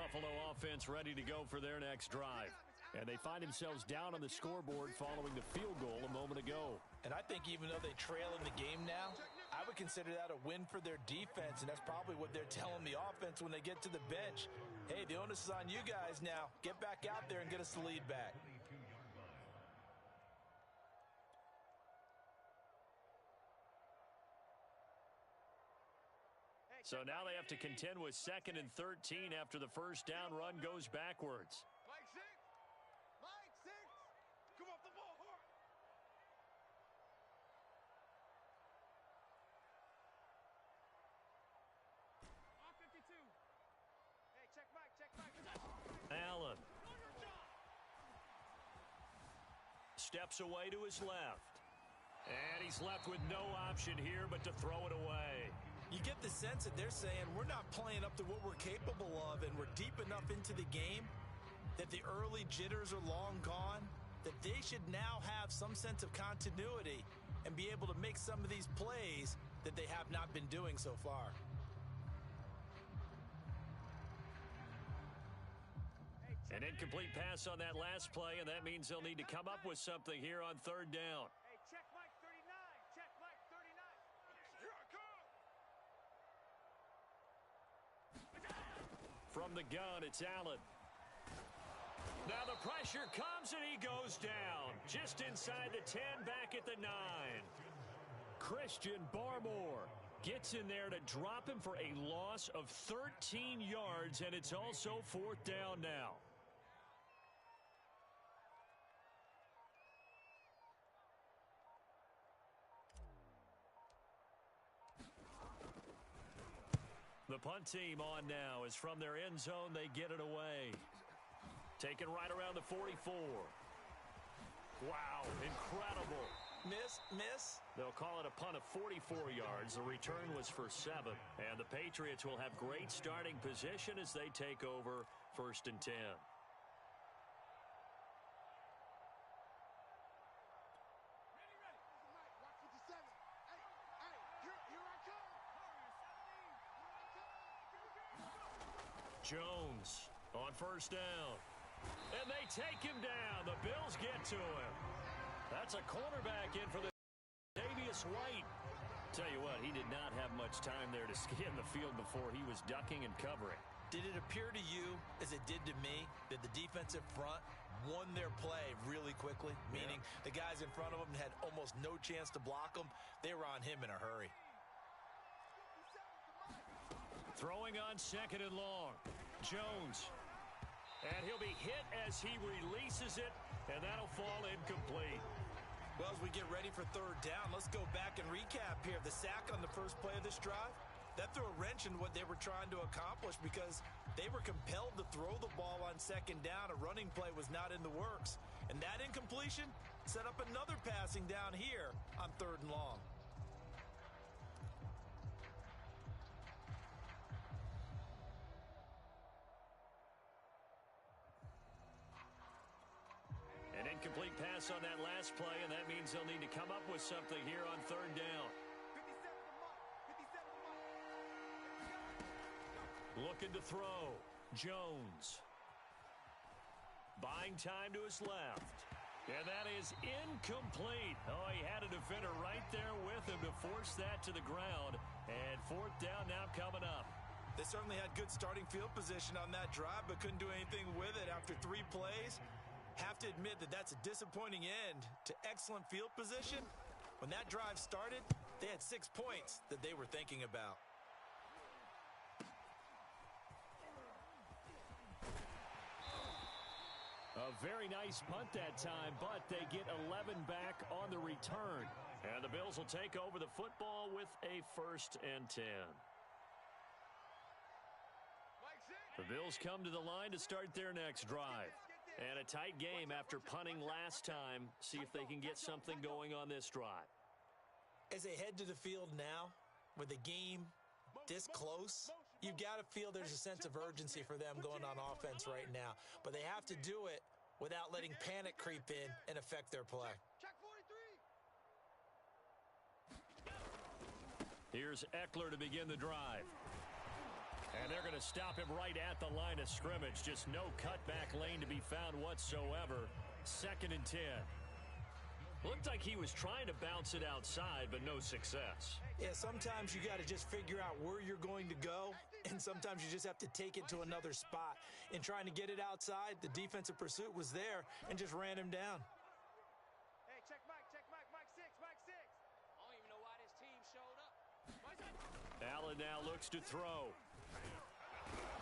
Buffalo offense ready to go for their next drive. And they find themselves down on the scoreboard following the field goal a moment ago. And I think even though they trail in the game now, I would consider that a win for their defense, and that's probably what they're telling the offense when they get to the bench. Hey, the onus is on you guys now. Get back out there and get us the lead back. So now they have to contend with 2nd and 13 after the first down run goes backwards. Mike 6! Mike 6! Come off the ball, hard! On 52. Hey, check Mike, check Mike. Allen steps away to his left. And he's left with no option here but to throw it away. You get the sense that they're saying we're not playing up to what we're capable of, and we're deep enough into the game that the early jitters are long gone, that they should now have some sense of continuity and be able to make some of these plays that they have not been doing so far. An incomplete pass on that last play, and that means they'll need to come up with something here on 3rd down. Hey, check Mike 39. Check Mike 39. Here I come. From the gun, it's Allen. Now the pressure comes, and he goes down. Just inside the 10, back at the 9. Christian Barmore gets in there to drop him for a loss of 13 yards, and it's also 4th down now. The punt team on now is from their end zone. They get it away. Taken right around the 44. Wow, incredible. Miss. They'll call it a punt of 44 yards. The return was for 7. And the Patriots will have great starting position as they take over 1st and 10. Jones on 1st down. And they take him down. The Bills get to him. That's a cornerback in for the Davius White. Tell you what, he did not have much time there to scan the field before he was ducking and covering. Did it appear to you, as it did to me, that the defensive front won their play really quickly? Meaning the guys in front of them had almost no chance to block them. They were on him in a hurry. Throwing on 2nd and long. Jones. And he'll be hit as he releases it, and that'll fall incomplete. Well, as we get ready for 3rd down, let's go back and recap here. The sack on the first play of this drive, that threw a wrench in what they were trying to accomplish because they were compelled to throw the ball on 2nd down. A running play was not in the works. And that incompletion set up another passing down here on 3rd and long. An incomplete pass on that last play, and that means they'll need to come up with something here on 3rd down. 57 to Mike. Looking to throw. Jones. Buying time to his left. And that is incomplete. Oh, he had a defender right there with him to force that to the ground. And 4th down now coming up. They certainly had good starting field position on that drive, but couldn't do anything with it after 3 plays. Have to admit that that's a disappointing end to excellent field position. When that drive started, they had 6 points that they were thinking about. A very nice punt that time, but they get 11 back on the return. And the Bills will take over the football with a 1st and 10. The Bills come to the line to start their next drive. And a tight game after punting last time. See if they can get something going on this drive. As they head to the field now, with the game this close, you've got to feel there's a sense of urgency for them going on offense right now. But they have to do it without letting panic creep in and affect their play. Here's Eckler to begin the drive. And they're going to stop him right at the line of scrimmage. Just no cutback lane to be found whatsoever. 2nd and 10. Looked like he was trying to bounce it outside, but no success. Yeah, sometimes you got to just figure out where you're going to go, and sometimes you just have to take it to another spot. In trying to get it outside, the defensive pursuit was there and just ran him down. Hey, check Mike, Mike 6, Mike 6. I don't even know why this team showed up. Allen now looks to throw.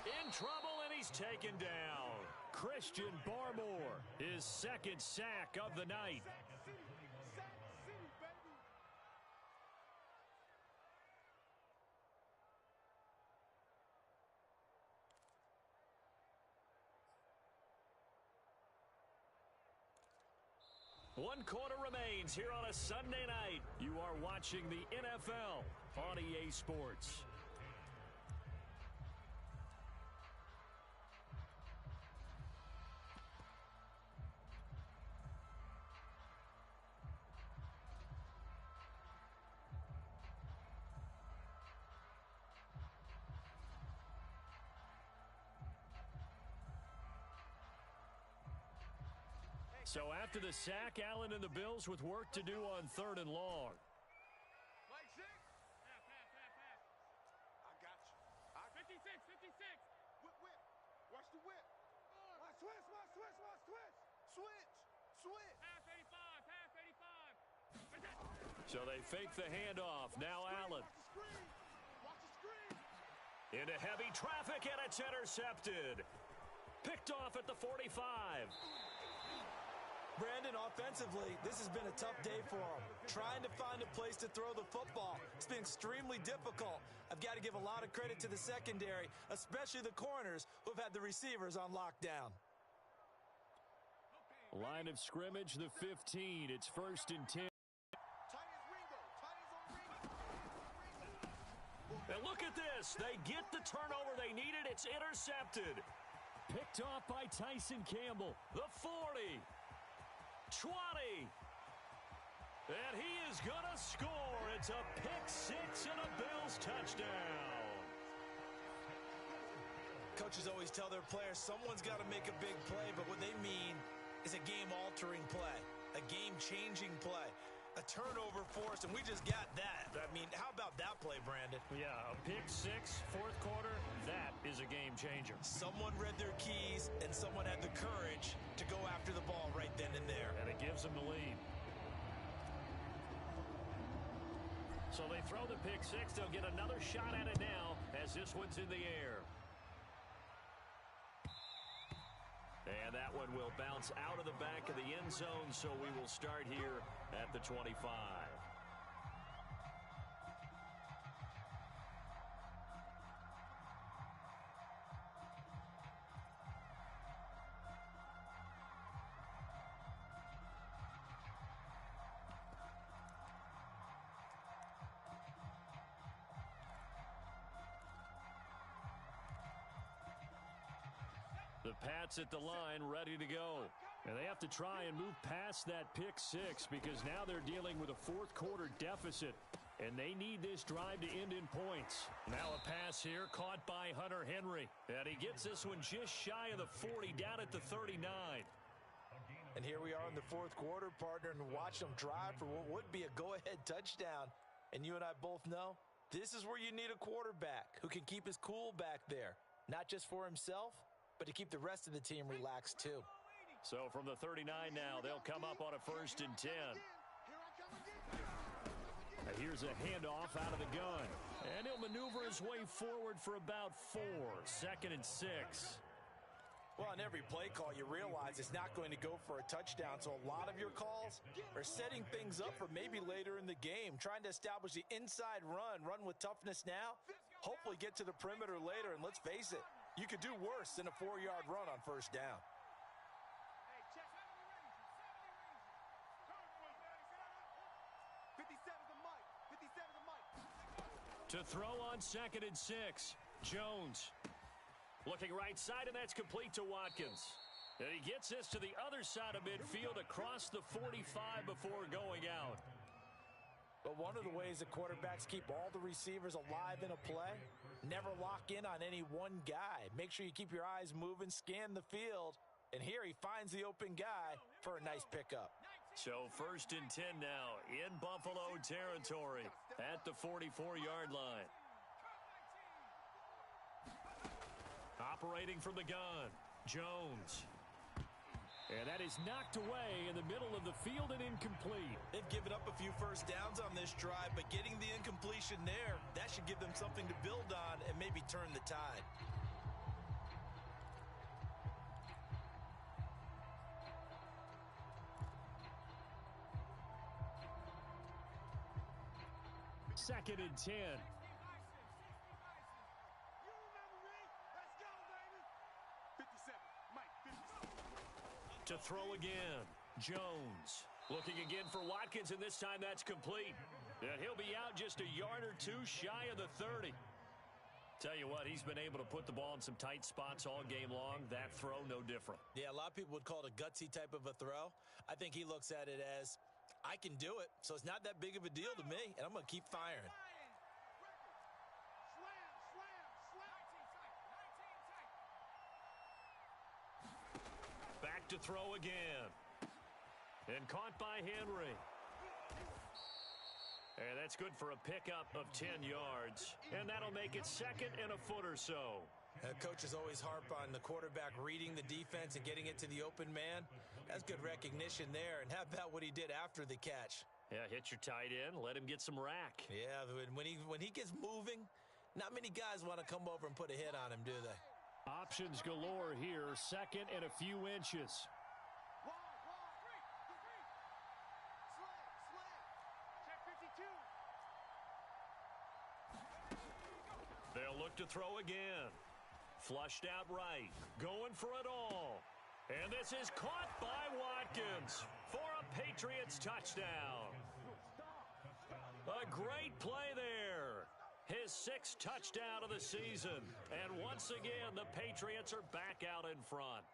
In trouble, and he's taken down. Christian Barmore, his 2nd sack of the night. One quarter remains here on a Sunday night. You are watching the NFL on EA Sports. So after the sack, Allen and the Bills with work to do on 3rd and long. Mike 6. Pass. I got you. 56. Whip. Watch the whip. Switch. Pass 85. So they fake the handoff. Now Allen. Watch the screen. Into heavy traffic, and it's intercepted. Picked off at the 45. Brandon, offensively, this has been a tough day for him. Trying to find a place to throw the football. It's been extremely difficult. I've got to give a lot of credit to the secondary, especially the corners who have had the receivers on lockdown. Line of scrimmage, the 15. It's 1st and 10. And look at this. They get the turnover they needed. It's intercepted. Picked off by Tyson Campbell. The 40. 20. And he is going to score. It's a pick-6 and a Bills touchdown. Coaches always tell their players someone's got to make a big play, but what they mean is a game-altering play, a game-changing play, a turnover force, and we just got that. I mean, how about that play, Brandon? Yeah, a pick-6, 4th quarter, that is a game changer. Someone read their keys, and someone had the courage to go after the ball right then and there. And it gives them the lead. So they throw the pick-6. They'll get another shot at it now as this one's in the air. And that one will bounce out of the back of the end zone, so we will start here at the 25. The Pats at the line, ready to go. And they have to try and move past that pick-6 because now they're dealing with a 4th quarter deficit. And they need this drive to end in points. Now a pass here caught by Hunter Henry. And he gets this one just shy of the 40, down at the 39. And here we are in the 4th quarter, partner, and watch them drive for what would be a go-ahead touchdown. And you and I both know this is where you need a quarterback who can keep his cool back there. Not just for himself, but to keep the rest of the team relaxed too. So from the 39 now, they'll come up on a 1st and 10. Here's a handoff out of the gun. And he'll maneuver his way forward for about 4. 2nd and 6. Well, on every play call, you realize it's not going to go for a touchdown. So a lot of your calls are setting things up for maybe later in the game, trying to establish the inside run with toughness now, hopefully get to the perimeter later. And let's face it, you could do worse than a 4-yard run on 1st down. Hey, check. 57's the mic. 57's the mic. To throw on 2nd and 6. Jones looking right side, and that's complete to Watkins. And he gets this to the other side of midfield across the 45 before going out. But one of the ways that quarterbacks keep all the receivers alive in a play, never lock in on any one guy. Make sure you keep your eyes moving, scan the field, and here he finds the open guy for a nice pickup. So 1st and 10 now in Buffalo territory at the 44-yard line. Operating from the gun, Jones. And that is knocked away in the middle of the field and incomplete. They've given up a few first downs on this drive, but getting the incompletion there, that should give them something to build on and maybe turn the tide. Second and 10. To throw again, Jones. Looking again for Watkins, and this time that's complete. And he'll be out just a yard or two shy of the 30. Tell you what, he's been able to put the ball in some tight spots all game long. That throw, no different. Yeah, a lot of people would call it a gutsy type of a throw. I think he looks at it as, I can do it, so it's not that big of a deal to me, and I'm going to keep firing. Back to throw again. And caught by Henry. And that's good for a pickup of 10 yards. And that'll make it second and a foot or so. Coaches always harp on the quarterback reading the defense and getting it to the open man. That's good recognition there. And how about what he did after the catch? Yeah, hit your tight end, let him get some rack. Yeah, when he gets moving, not many guys want to come over and put a hit on him, do they? Options galore here, second and a few inches. They'll look to throw again. Flushed out right, going for it all. And this is caught by Watkins for a Patriots touchdown. A great play there. His 6th touchdown of the season. And once again, the Patriots are back out in front.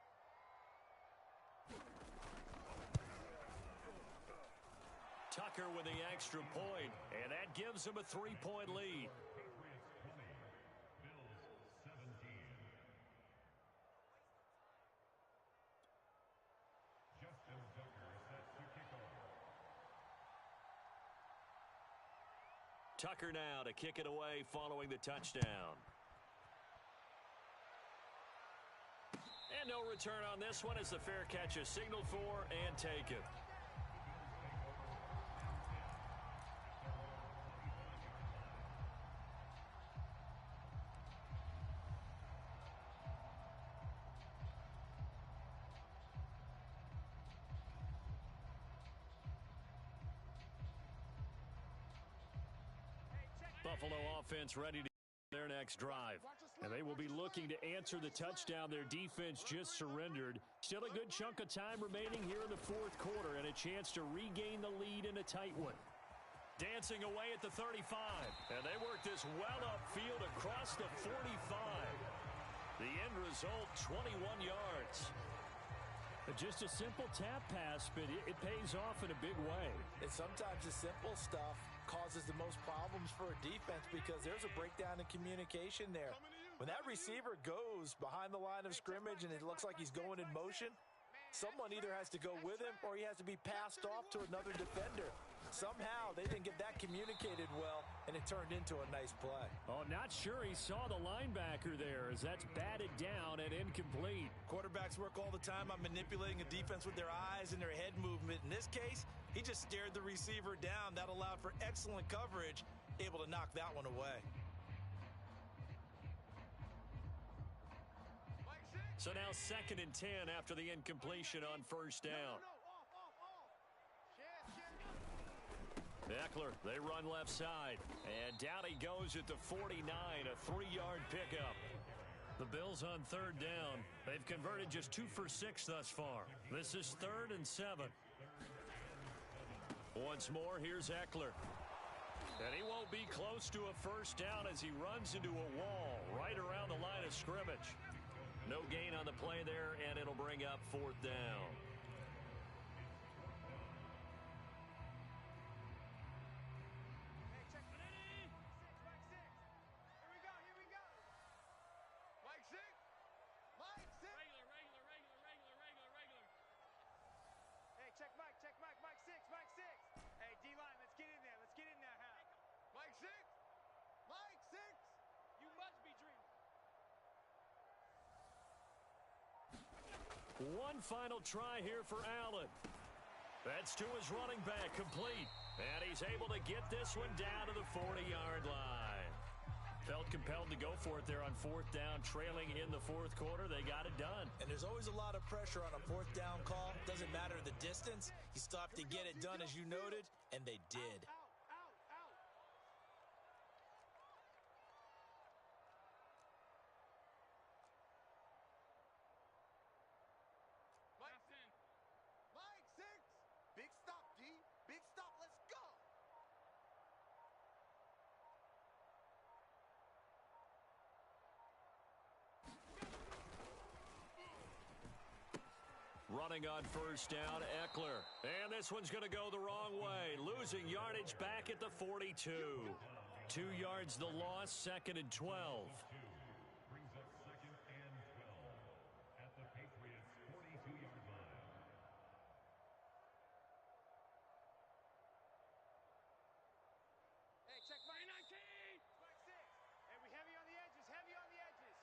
Tucker with the extra point, and that gives him a 3-point lead. Tucker now to kick it away following the touchdown. And no return on this one as the fair catch is signaled for and taken. Buffalo offense ready to their next drive. And they will be looking to answer the touchdown their defense just surrendered. Still a good chunk of time remaining here in the 4th quarter and a chance to regain the lead in a tight one. Dancing away at the 35. And they work this well upfield across the 45. The end result, 21 yards. Just a simple tap pass, but it pays off in a big way. And sometimes the simple stuff causes the most problems for a defense because there's a breakdown in communication there. When that receiver goes behind the line of scrimmage and it looks like he's going in motion, someone either has to go with him or he has to be passed off to another defender. Somehow they didn't get that communicated well, and it turned into a nice play. Oh, not sure he saw the linebacker there as that's batted down and incomplete. Quarterbacks work all the time on manipulating a defense with their eyes and their head movement. In this case, he just stared the receiver down. That allowed for excellent coverage, able to knock that one away. So now 2nd and 10 after the incompletion on 1st down. Eckler, they run left side. And down he goes at the 49, a 3-yard pickup. The Bills on 3rd down. They've converted just 2 for 6 thus far. This is 3rd and 7. Once more, here's Eckler. And he won't be close to a first down as he runs into a wall right around the line of scrimmage. No gain on the play there, and it'll bring up 4th down. One final try here for Allen. That's to his running back, complete. And he's able to get this one down to the 40-yard line. Felt compelled to go for it there on fourth down, trailing in the fourth quarter. They got it done. And there's always a lot of pressure on a fourth down call. Doesn't matter the distance. You stop to get it done, as you noted, and they did. Mike 6. Big stop, D. Big stop. Let's go. Running on first down, Eckler. And this one's going to go the wrong way. Losing yardage back at the 42. 2 yards the loss, 2nd and 12. Brings up 2nd and 12 at the Patriots' 42-yard line. Hey, check Mike 19. Mike 6. Hey, we heavy on the edges. Heavy on the edges.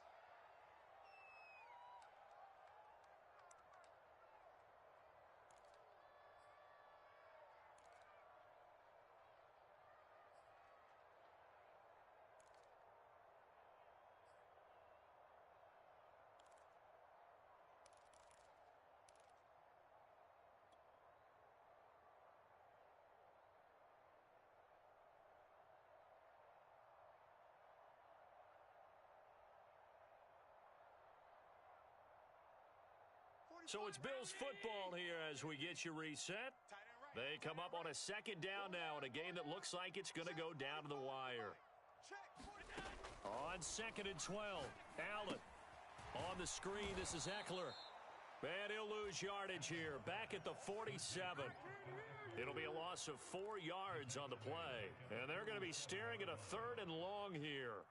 So it's Bills football here as we get you reset. They come up on a 2nd down now in a game that looks like it's going to go down to the wire. On 2nd and 12, Allen. On the screen, this is Eckler. And he'll lose yardage here, back at the 47. It'll be a loss of 4 yards on the play. And they're going to be staring at a 3rd and long here.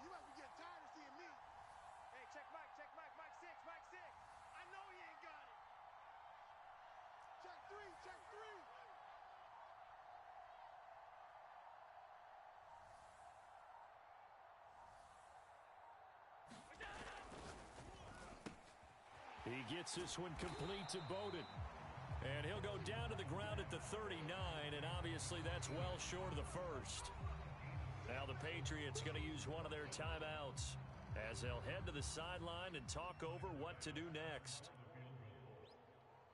You must be getting tired of seeing me. Hey, check Mike. Mike 6. Mike 6. I know he ain't got it. Check 3. Check 3. He gets this one complete to Bowden. And he'll go down to the ground at the 39, and obviously that's well short of the first. Now the Patriots going to use one of their timeouts as they'll head to the sideline and talk over what to do next.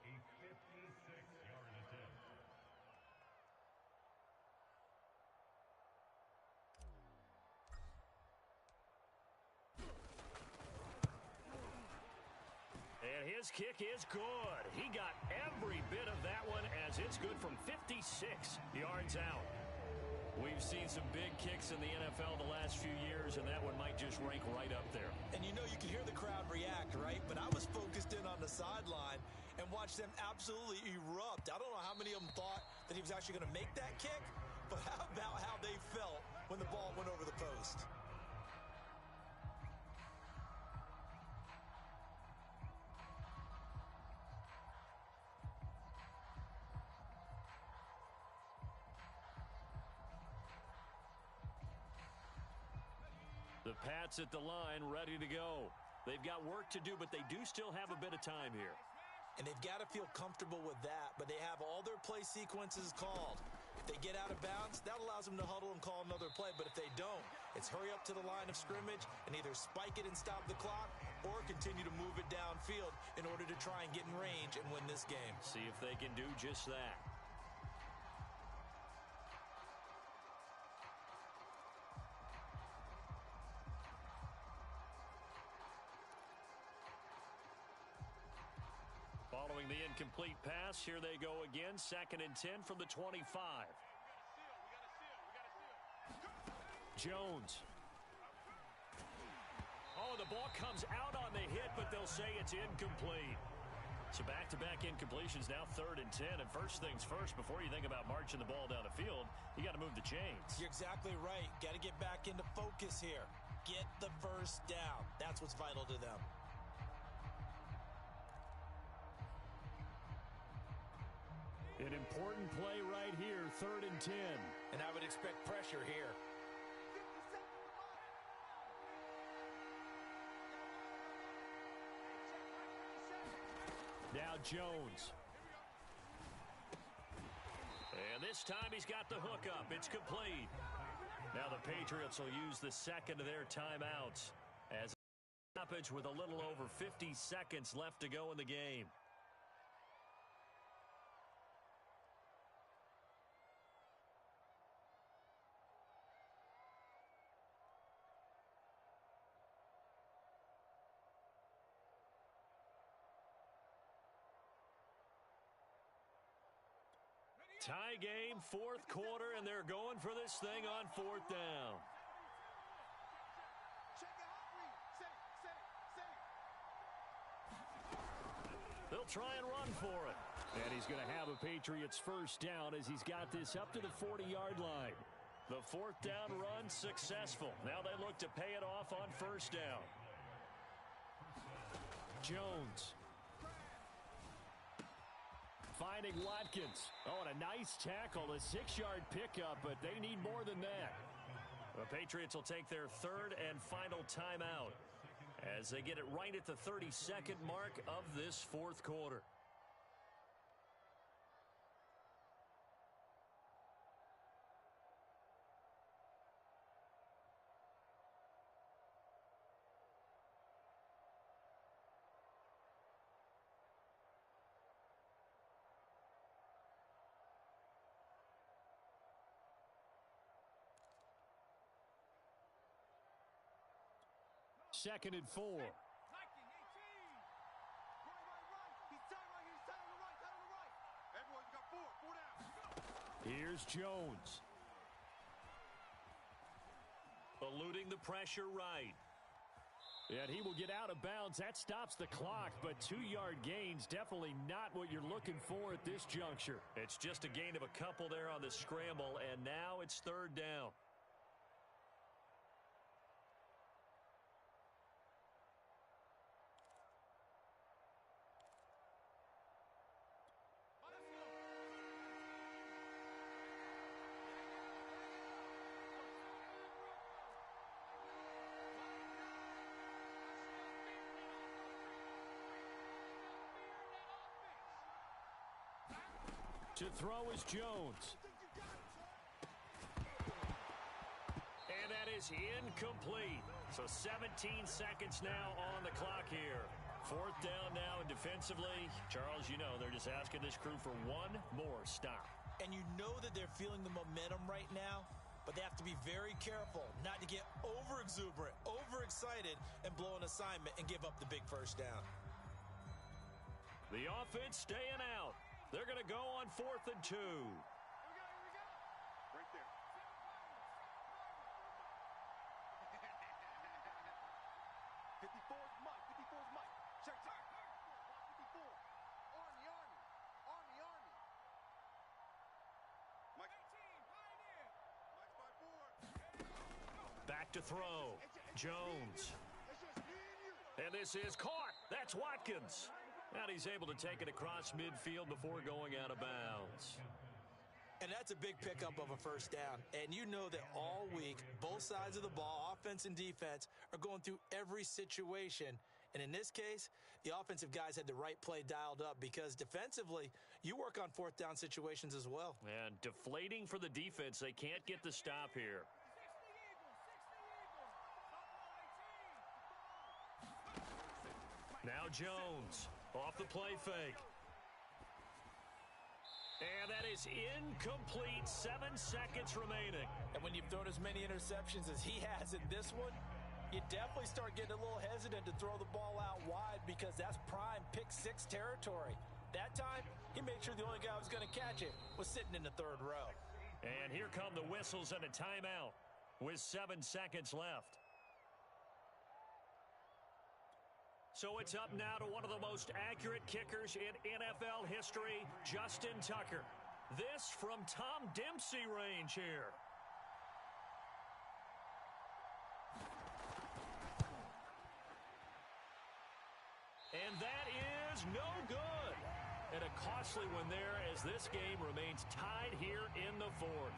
A 56-yard attempt. And his kick is good. He got every bit of that one as it's good from 56 yards out. We've seen some big kicks in the NFL the last few years, and that one might just rank right up there. And you know you can hear the crowd react, right? But I was focused in on the sideline and watched them absolutely erupt. I don't know how many of them thought that he was actually going to make that kick, but how about how they felt when the ball went over the post? The Pats at the line, ready to go. They've got work to do, but they do still have a bit of time here. And they've got to feel comfortable with that, but they have all their play sequences called. If they get out of bounds, that allows them to huddle and call another play, but if they don't, it's hurry up to the line of scrimmage and either spike it and stop the clock or continue to move it downfield in order to try and get in range and win this game. See if they can do just that. Following the incomplete pass, here they go again. 2nd and 10 from the 25. Jones. Oh, the ball comes out on the hit, but they'll say it's incomplete. So back-to-back incompletions, now 3rd and 10. And first things first, before you think about marching the ball down the field, you got to move the chains. You're exactly right. Got to get back into focus here. get the first down. That's what's vital to them. An important play right here, 3rd and 10. And I would expect pressure here. Now Jones. And this time he's got the hookup. It's complete. Now the Patriots will use the second of their timeouts as stoppage with a little over 50 seconds left to go in the game. Tie game, 4th quarter, and they're going for this thing on 4th down. They'll try and run for it. And he's going to have a Patriots first down as he's got this up to the 40-yard line. The 4th down run successful. Now they look to pay it off on 1st down. Jones. Finding Watkins. Oh, and a nice tackle, a 6-yard pickup, but they need more than that. The Patriots will take their 3rd and final timeout as they get it right at the 32nd mark of this 4th quarter. Second and 4. Here's Jones. Eluding the pressure right. And he will get out of bounds. That stops the clock, but 2-yard gains definitely not what you're looking for at this juncture. It's just a gain of a couple there on the scramble, and now it's 3rd down. To throw is Jones. And that is incomplete. So 17 seconds now on the clock here. 4th down now, and defensively, Charles, you know, they're just asking this crew for one more stop. And you know that they're feeling the momentum right now, but they have to be very careful not to get over-exuberant, over-excited, and blow an assignment and give up the big first down. The offense staying out. They're going to go on 4th and 2. Here we go. Right there. 54's Mike. 54's Mike. Check. 54. Army. Mike. 18, pioneer. Mike's by 4. Back to throw. Jones. It's just me and you. And this is caught. That's Watkins. And he's able to take it across midfield before going out of bounds. And that's a big pickup of a first down. And you know that all week, both sides of the ball, offense and defense, are going through every situation. And in this case, the offensive guys had the right play dialed up because defensively, you work on 4th down situations as well. And deflating for the defense. They can't get the stop here. Now Jones. Off the play fake. And that is incomplete. 7 seconds remaining. And when you've thrown as many interceptions as he has in this one, you definitely start getting a little hesitant to throw the ball out wide because that's prime pick 6 territory. That time, he made sure the only guy who was going to catch it was sitting in the 3rd row. And here come the whistles and a timeout with 7 seconds left. So it's up now to one of the most accurate kickers in NFL history, Justin Tucker. This from Tom Dempsey range here. is no good. And a costly one there as this game remains tied here in the fourth.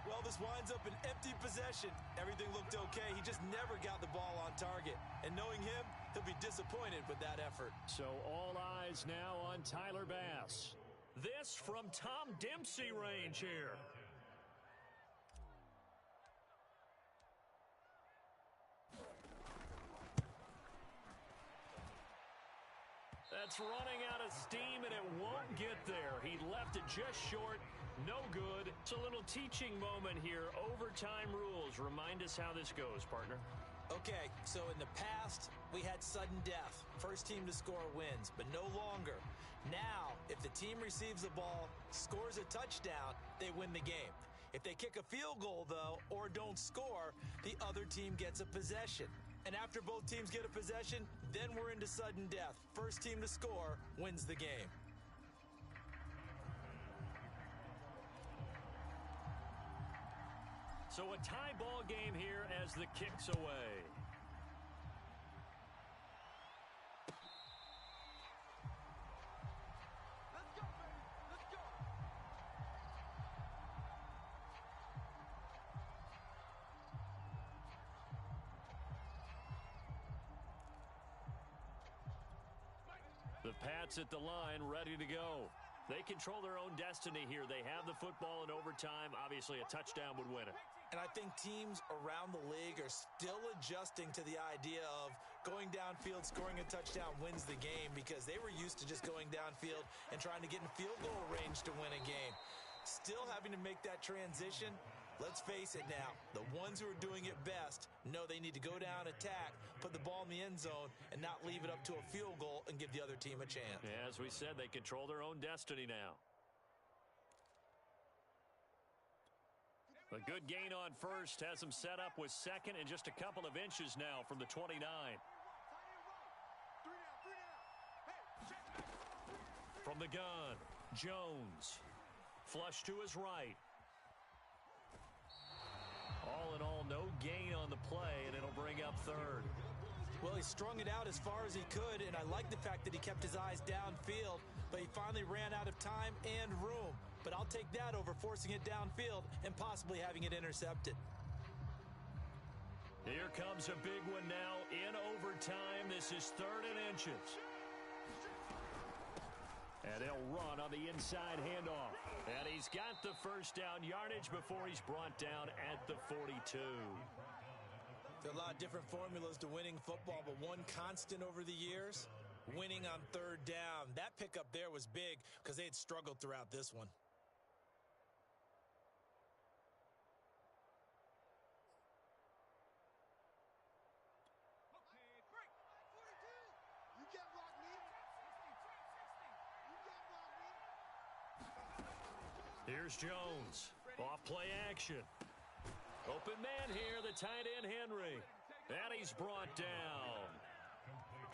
Well, this winds up an empty possession. Everything looked okay. He just never got the ball on target. And knowing him, he'll be disappointed with that effort. So all eyes now on Tyler Bass. This from Tom Dempsey range here. That's running out of steam, and it won't get there. He left it just short. No good. It's a little teaching moment here. Overtime rules. Remind us how this goes, partner. Okay, so in the past, we had sudden death. First team to score wins, but no longer. Now, if the team receives the ball, scores a touchdown, they win the game. If they kick a field goal, though, or don't score, the other team gets a possession. And after both teams get a possession, then we're into sudden death. First team to score wins the game. So a tie ball game here as the kick's away. Let's go, baby. Let's go. The Pats at the line, ready to go. They control their own destiny here. They have the football in overtime. Obviously, a touchdown would win it. And I think teams around the league are still adjusting to the idea of going downfield, scoring a touchdown wins the game, because they were used to just going downfield and trying to get in field goal range to win a game. Still having to make that transition. Let's face it now, the ones who are doing it best know they need to go down, attack, put the ball in the end zone, and not leave it up to a field goal and give the other team a chance. Yeah, as we said, they control their own destiny now. A good gain on first has them set up with second and just a couple of inches now from the 29. From the gun, Jones. Flush to his right. All in all, no gain on the play, and it'll bring up third. Well, he strung it out as far as he could, and I like the fact that he kept his eyes downfield, but he finally ran out of time and room. But I'll take that over forcing it downfield and possibly having it intercepted. Here comes a big one now in overtime. This is third and inches. And they'll run on the inside handoff. And he's got the first down yardage before he's brought down at the 42. There are a lot of different formulas to winning football, but one constant over the years, winning on third down. That pickup there was big because they had struggled throughout this one. You can't block me. You can't block me. Here's Jones. Off play action. Open man here, the tight end Henry. And he's brought down.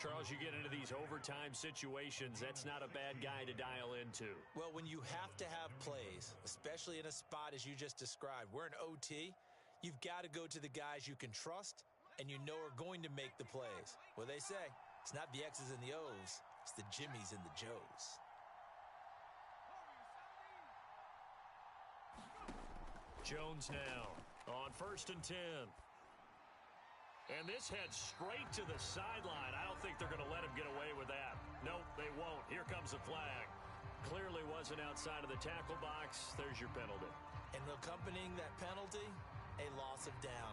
Charles, you get into these overtime situations, that's not a bad guy to dial into. Well, when you have to have plays, especially in a spot as you just described, we're in OT, you've got to go to the guys you can trust and you know are going to make the plays. Well, they say, it's not the X's and the O's, it's the Jimmys and the Joes. Jones now on 1st and 10. And this heads straight to the sideline. I don't think they're going to let him get away with that. Nope, they won't. Here comes the flag. Clearly wasn't outside of the tackle box. There's your penalty. And accompanying that penalty, a loss of down.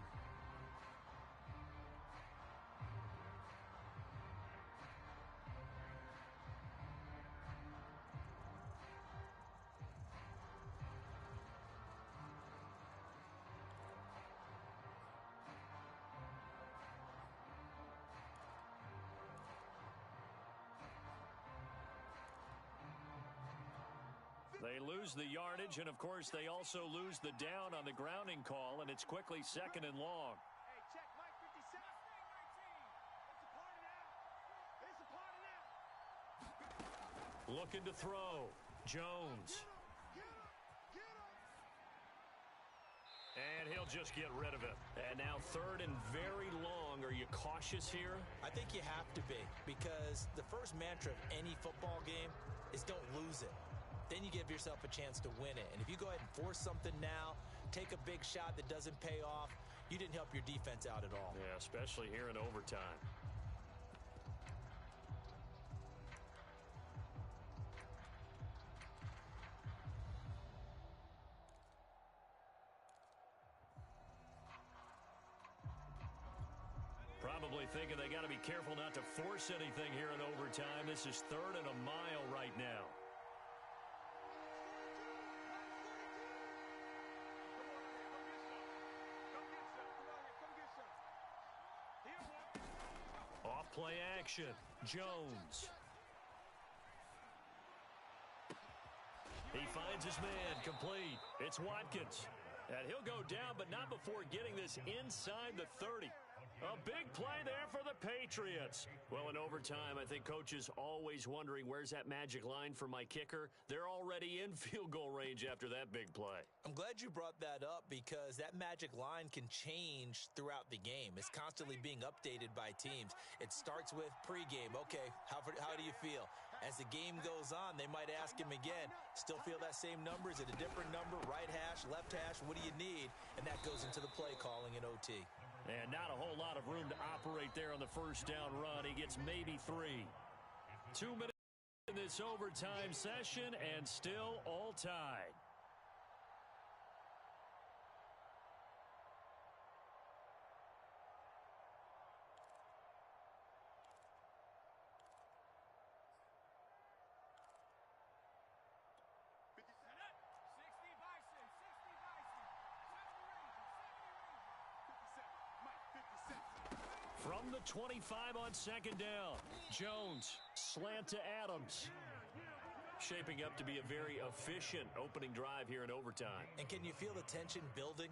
They lose the yardage, and of course they also lose the down on the grounding call, and it's quickly 2nd and long. Hey, check Mike 57. It's a party now. It's a party now. Looking to throw. Jones. Get him. Get him. And he'll just get rid of it. And now 3rd and very long. Are you cautious here? I think you have to be, because the first mantra of any football game is don't lose it. Then you give yourself a chance to win it. And if you go ahead and force something now, take a big shot that doesn't pay off, you didn't help your defense out at all. Yeah, especially here in overtime. Probably thinking they got to be careful not to force anything here in overtime. This is 3rd and a mile right now. Off play action. Jones. He finds his man. Complete. It's Watkins. And he'll go down, but not before getting this inside the 30. A big play there for the Patriots. Well, in overtime, I think Coach is always wondering, where's that magic line for my kicker? They're already in field goal range after that big play. I'm glad you brought that up, because that magic line can change throughout the game. It's constantly being updated by teams. It starts with pregame. Okay, how do you feel? As the game goes on, they might ask him again, still feel that same number? Is it a different number? Right hash, left hash, what do you need? And that goes into the play calling in OT. And not a whole lot of room to operate there on the first down run. He gets maybe 3. 2 minutes in this overtime session, and still all tied. From the 25 on 2nd down, Jones, slant to Adams. Shaping up to be a very efficient opening drive here in overtime. And can you feel the tension building?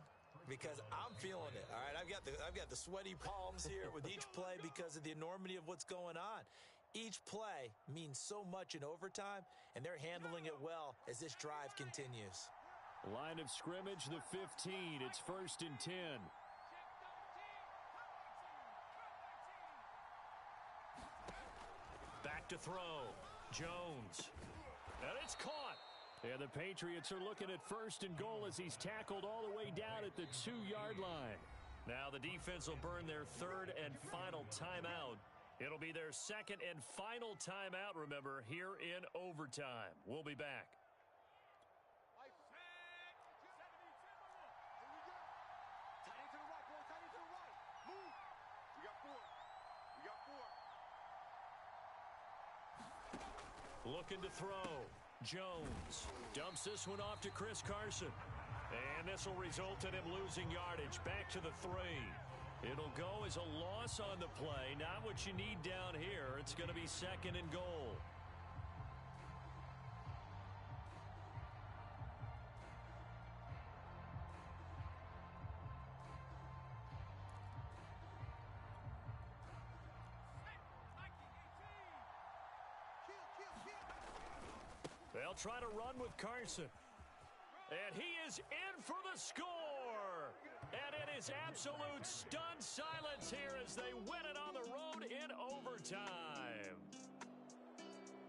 Because I'm feeling it. All right, I've got the sweaty palms here with each play because of the enormity of what's going on. Each play means so much in overtime, and they're handling it well as this drive continues. Line of scrimmage, the 15. It's 1st and 10. Back to throw. Jones. And it's caught. And the Patriots are looking at 1st and goal as he's tackled all the way down at the 2-yard line. Now the defense will burn their 3rd and final timeout. It'll be their 2nd and final timeout, remember, here in overtime. We'll be back. Looking to throw. Jones dumps this one off to Chris Carson. And this will result in him losing yardage. Back to the 3. It'll go as a loss on the play. Not what you need down here. It's going to be 2nd and goal. They'll try to run with Carson. And he is in for the score. And it is absolute stunned silence here as they win it on the road in overtime.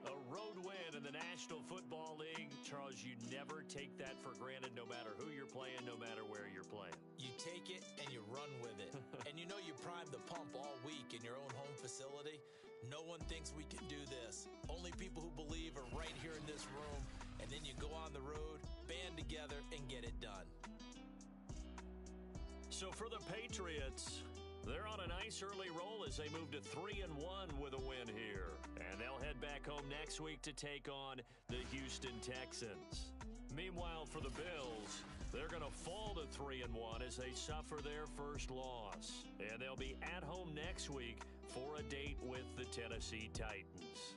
A road win in the National Football League. Charles, you never take that for granted, no matter who you're playing, no matter where you're playing. You take it and you run with it. And you know you primed the pump all week in your own home facility. No one thinks we can do this. Only people who believe are right here in this room. And then you go on the road, band together, and get it done. So for the Patriots, they're on a nice early roll as they move to 3-1 with a win here. And they'll head back home next week to take on the Houston Texans. Meanwhile, for the Bills, they're going to fall to 3-1 as they suffer their first loss. And they'll be at home next week for a date with the Tennessee Titans.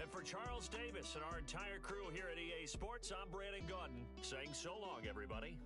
And for Charles Davis and our entire crew here at EA Sports, I'm Brandon Gaudin saying so long, everybody.